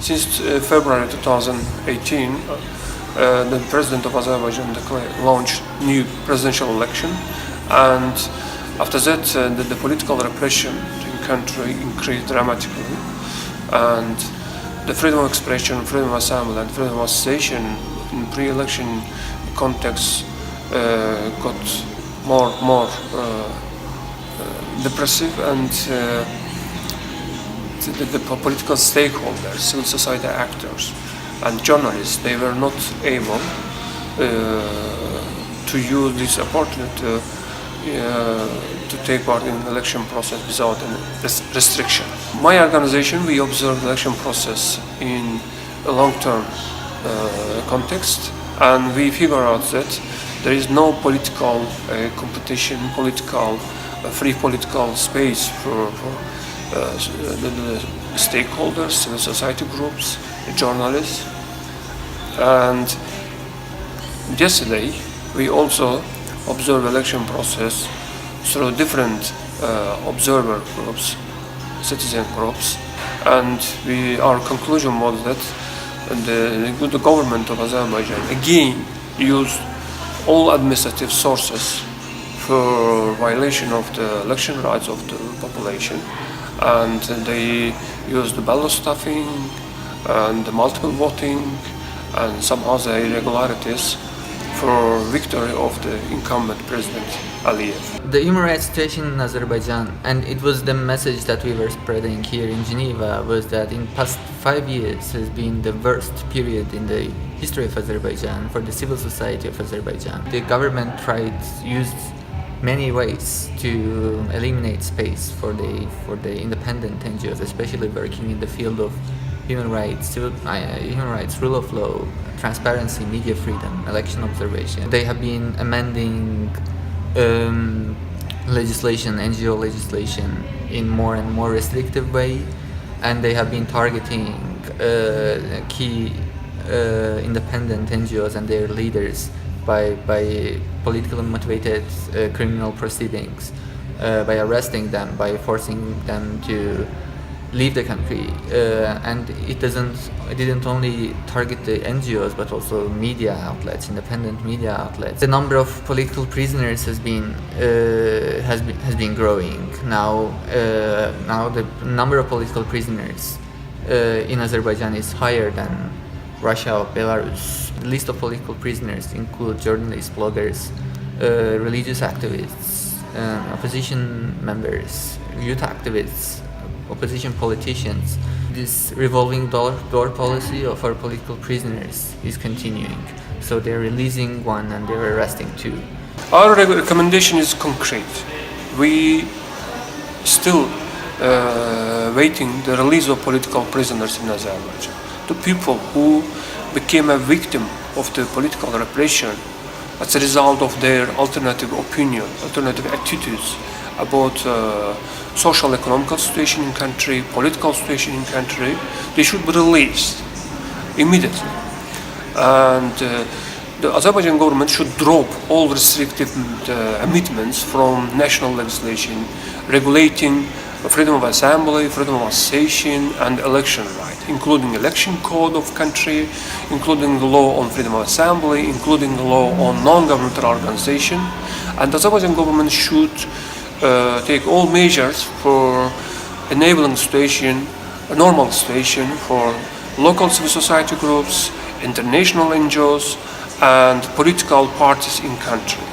Since February 2018, the president of Azerbaijan launched new presidential election, and after that the political repression in country increased dramatically, and the freedom of expression, freedom of assembly and freedom of association in pre-election context got more depressive, and the political stakeholders, civil society actors and journalists, they were not able to use this opportunity to take part in the election process without any restriction. My organization, we observe the election process in a long-term context, and we figure out that there is no political competition, free political space for the stakeholders, civil society groups, journalists. And yesterday we also observed election process through different observer groups, citizen groups, and our conclusion was that the government of Azerbaijan again used all administrative sources for violation of the election rights of the population, and they used the ballot stuffing and the multiple voting and some other irregularities for victory of the incumbent President Aliyev. The human rights situation in Azerbaijan, and it was the message that we were spreading here in Geneva, was that in past 5 years has been the worst period in the history of Azerbaijan for the civil society of Azerbaijan. The government used many ways to eliminate space for the independent NGOs, especially working in the field of human rights, rule of law, transparency, media freedom, election observation. They have been amending legislation, NGO legislation, in more and more restrictive way, and they have been targeting key independent NGOs and their leaders by politically motivated criminal proceedings, by arresting them, by forcing them to leave the country, and it didn't only target the NGOs but also media outlets, independent media outlets. The number of political prisoners has been growing. Now the number of political prisoners in Azerbaijan is higher than Russia or Belarus. The list of political prisoners include journalists, bloggers, religious activists, opposition members, youth activists, opposition politicians. This revolving door policy of our political prisoners is continuing. So they're releasing one and they're arresting two. Our recommendation is concrete. We still waiting the release of political prisoners in Azerbaijan. The people who became a victim of the political repression as a result of their alternative opinion, alternative attitudes about social economical situation in country, political situation in country, they should be released immediately. And the Azerbaijan government should drop all restrictive amendments from national legislation regulating freedom of assembly, freedom of association and election right, including election code of country, including the law on freedom of assembly, including the law on non-governmental organization. And the Azerbaijan government should take all measures for enabling a normal situation for local civil society groups, international NGOs and political parties in country.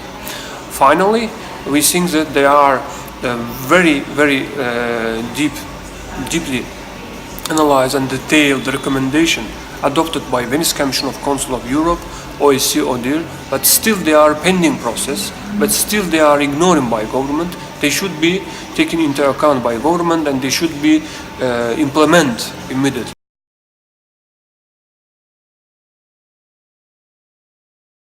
Finally, we think that there are very deeply analyzed and detailed recommendation adopted by Venice Commission of Council of Europe, OSCE, ODIHR, but still they are pending process, but still they are ignored by government. They should be taken into account by government and they should be implemented immediately.